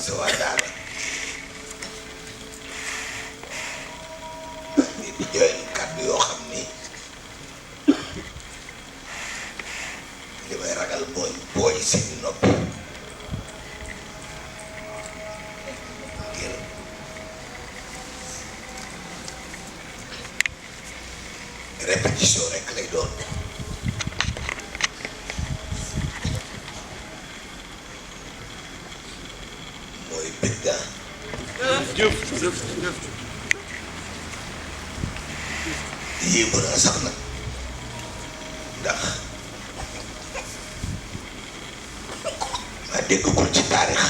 sa waa daara di jooy kàddu yoo xam ni li may ragal mooy booy seeni nopp ngir répétition rek lay doon mooy bëgga jëf yéegu naa sax nag ndax ma déggagul ci taarix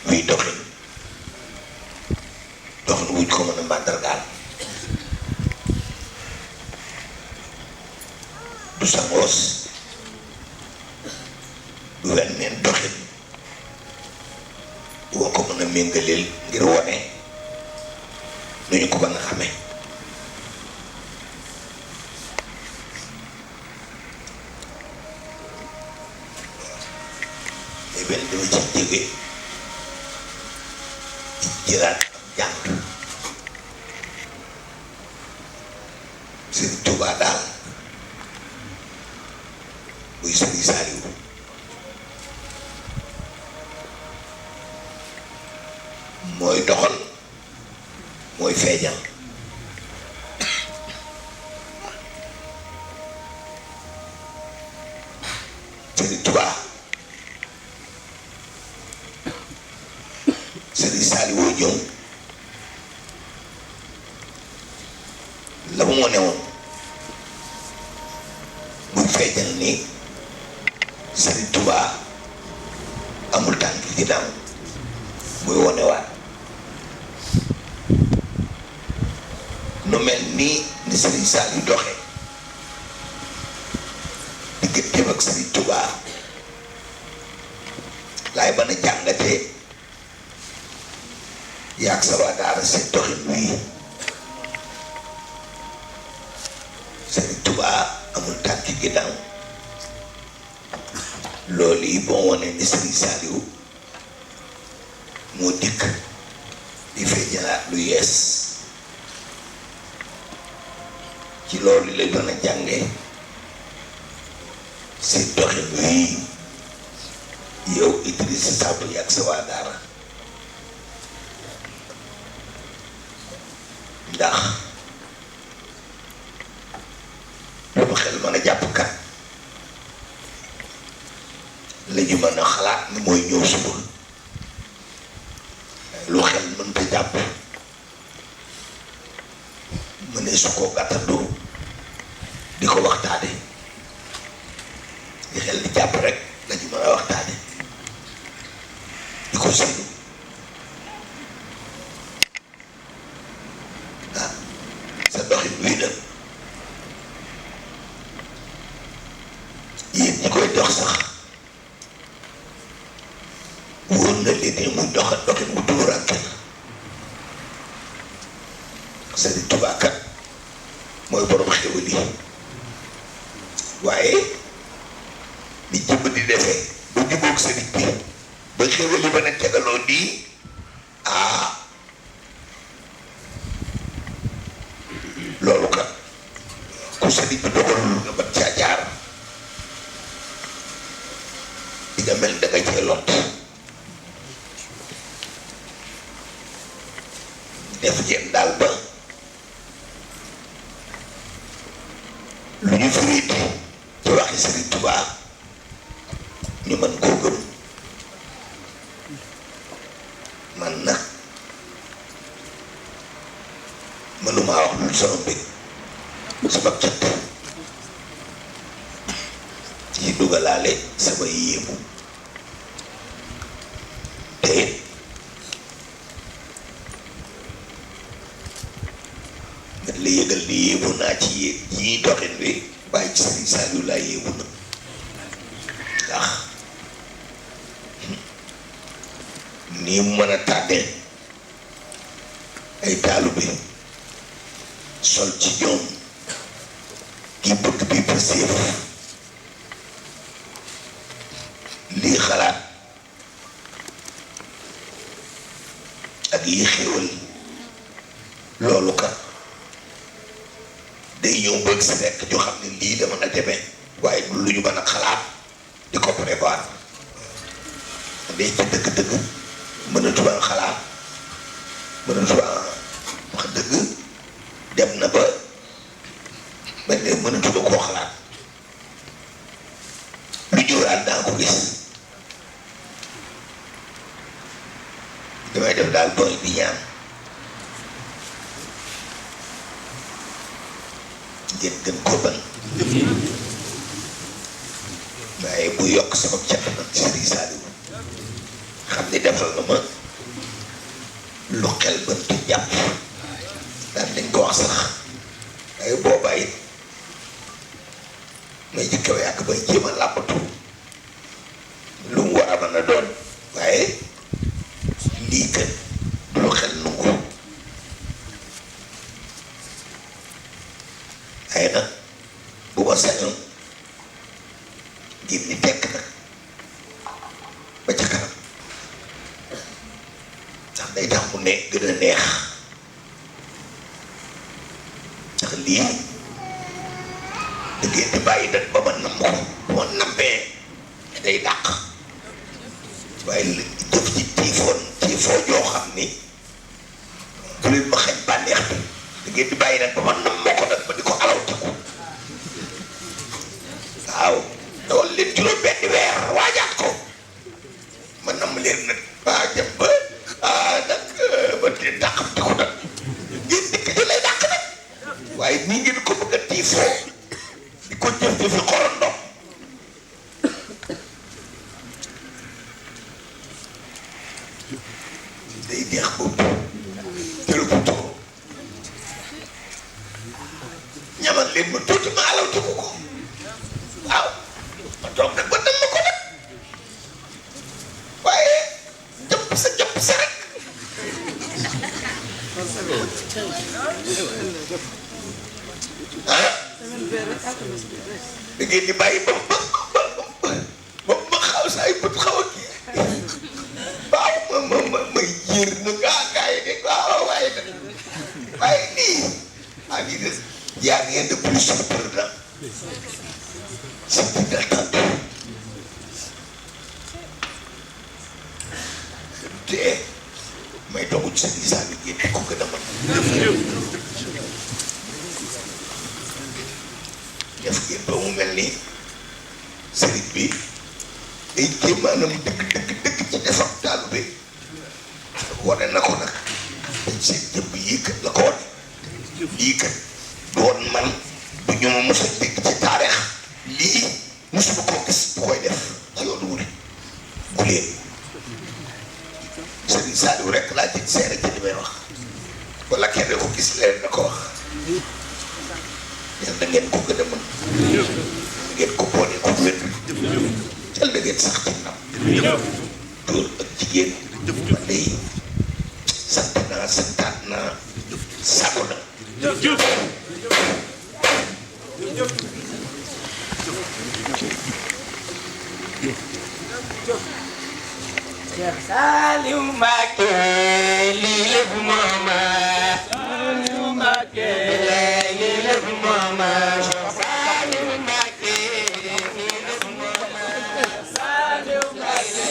wii doxin wuñ ko mën a màndargaal du sangoos du wenneen doxin woo ko mën a méngaleel ngir wone nu ñu ko mën a xamee mais benn dama ci jóge ci jëlaat jàng Sëriñ Tuubaa daal muy Sëriñ Saaliw mooy doxal mooy feeñal Sëriñ Tuubaa Sëriñ Saaliw ñëw la mu moo newoon muy feeñal ni Sëriñ Tuubaa amul tànk ginnaaw muy wonewaat nu mel nii ni Sëriñ Saaliw doxe digganteem ak Sëriñ Tuubaa laay mën a jàngatee yaag sa waa daara seen doxin wii Sëriñ Tuubaa amul tànki ginnaaw loolu yi boo wone ni Sëriñ Saaliw moo dikk di feeñalaat lu yees ci loolu lay doon a jànge seen doxin wii yow Idrissa Samb yaag sa waa daara ndax lu ma xel mën a jàpp kat la ñu mën a xalaat ni mooy ñëw suba lu xel mënta jàpp mënee su ko gàttandoo di ko waxtaane li xel di jàpp rek la ñu mën a waxtaane di ko seetlu sa doxin wii nag yéen ñi koy dox sax wóor na leen ne muy doxin bu tumurànke la Sëriñ Tuubaa kat mooy borom xéwal yi waaye ni jëmm di defee ba jubóog sëriñ bi ba xéwal yi ba ne tegaloo nii loolu kat ku sëriñ bi dogalul nga mën caa jaar di nga mel da nga cee lot def ngeen daal ba lu ñu firiiti ci waxi Sëriñ Tuubaa ñu mën koo gëm man nag mënumaa wax lu sama mbég sama cant ci dugalaale sama yéemu te nga la yëgal ni yéemu naa ci yii doxin wi waaye ci Sëriñ Saaliw laa yéemu na ndax nii mu mën a tànnee ay taalibe sol ci ñoom ki bëgg bi pëseef lii xalaat ak yi xéwal loolu kat day ñëw bëgg si rekk ñu xam ne lii dama na demee waaye du lu ñu mën a xalaat di ko prévoir day ci dëgg-dëgg mënatuma xalaat mënatuma wax dëgg dem na ba mel ne mënatuma koo xalaat lu ñëw daal daa ko gis damay def daal booy bi ñaan ngeen gën ko ban waaye bu yokk sama cat nag Serigne Saliou xam ni defal na ma lu xel bëntu jàpp daan nañ ko wax sax waaye boobaa it may jëkkaw yàgg bay jéem a làppatu lu mu war a mën a doon waaye lii kat du lu xel nungu ay nag bu ma sañoon ngir ni tekk nag ba ca kanam ndax day tax mu ne gën a neex ndax lii da ngeen di bàyyi nag ba ma namm ko bu ma nammee day dàq waaye li jëf ci tiifoo joo xam ni bu leen ma xañ bànneex bi da ngeen di bàyyi nag ba ma namm ko nag ba di ko alaw tiku waaw dawal leen juróom benn weer waajaat ko ma namm leen nag waa jëm ba nag ba di dàqamtiku nag ngeen dikk di lay dàq nag waaye nii ngeen ko bëgg a tiifoo di ko jëf-jëfi xorondom day neex boobu jëlu bu tuko ñamal leen ma tuuti ma alaw tiku ko waaw ma toog nag ba nam ma ko nag waaye jëpp sa rek ah da ngeen di bàyyi ba ma xaw sa ay bët xaw a kii waaw ma yéer na gaa yi de waaw waaye nag waaye nii ah lii de yaa ngeen de plus surprenant c'est inattendu te may dogu ci Serigne Saliou ngeen ko gën a mën def ngeen ba mu mel ni sëriñ bi day jéemaanam dëgg ci defam taalu bi wane na ko nag seen jëmm yii kat la ko wane lii kat doon man du ñu ma mos a dégg ci taarix lii mosuma koo gis bu koy def ci yoonu wuri gu leen Serigne Saliou rek laa jël seere ci li may wax wala kenn ko gis leen na ko wax yal na ngeen ko gën a mën ngeen ko boole ko wér yal na ngeen sax ci ndam góor ak jigéen ma day sant naa santaat naa sago na Cheikh Saliou Mbacké lii lépp mooma Saliou Mbacké lii lépp mooma Saliou Mbacké lii lépp mooma Saliou Mbacké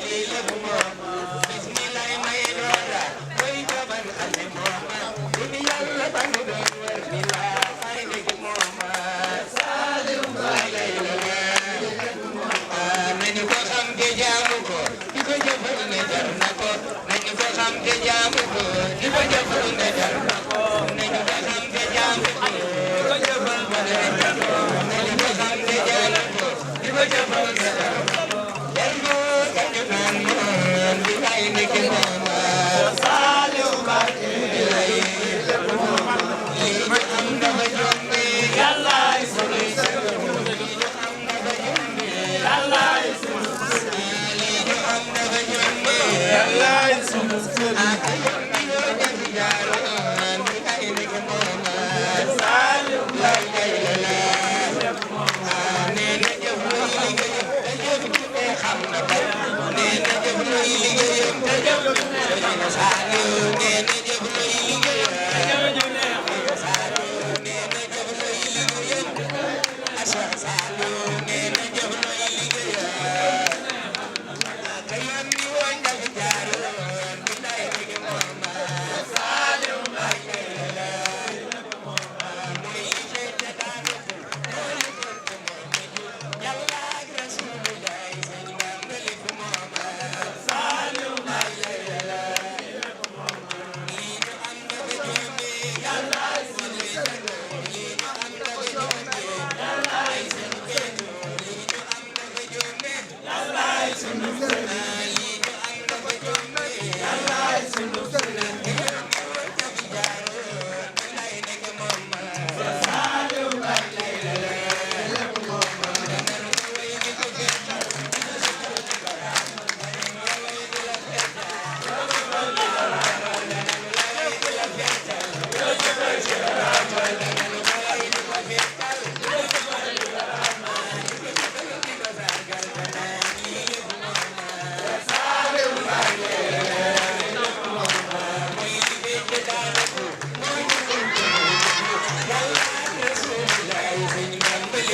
lii lépp mooma bismillah may doora koy jaban ande mooma dumi yàlla banu doon war ni la fay dëgg mooma Saliou Mbacké nañu ko xam te jaamu ko di ko jëfal ne jar na ko nañu ko xam te jaamu ko di ko jëfal ne jar na ko nañu ko xam te jaamu ko di ko jëfal am na kay nee na jëf looy liggéeyam te jëf Sëriñ Saliou nee na jëf looy liggéeyam Saliou nee na jëf looy liggéeyam Cheikh Saliou nee na jëf looy liggéeyam ka yoon ni woon ndax jaaroon bi day mi moom Saliou Mbacké muy liggéey te daanu Yàlla ak Rasulullah sëñ Bamba li fu moom Saliou Mbacké lii ñu am dafa jóome Yàlla sunu jëndo lii ñu am dafa jóome Yàlla sunu jëndo lii ñu am dafa jóome Yàlla sunu jëndo lii ñu am dafa jóome Yàlla sunu jëndo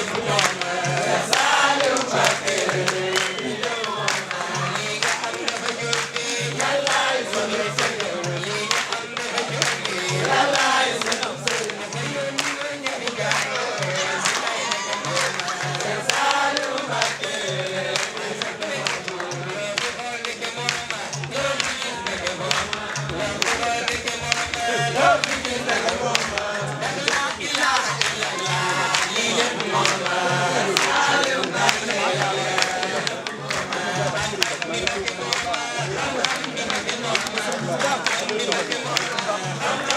Come on.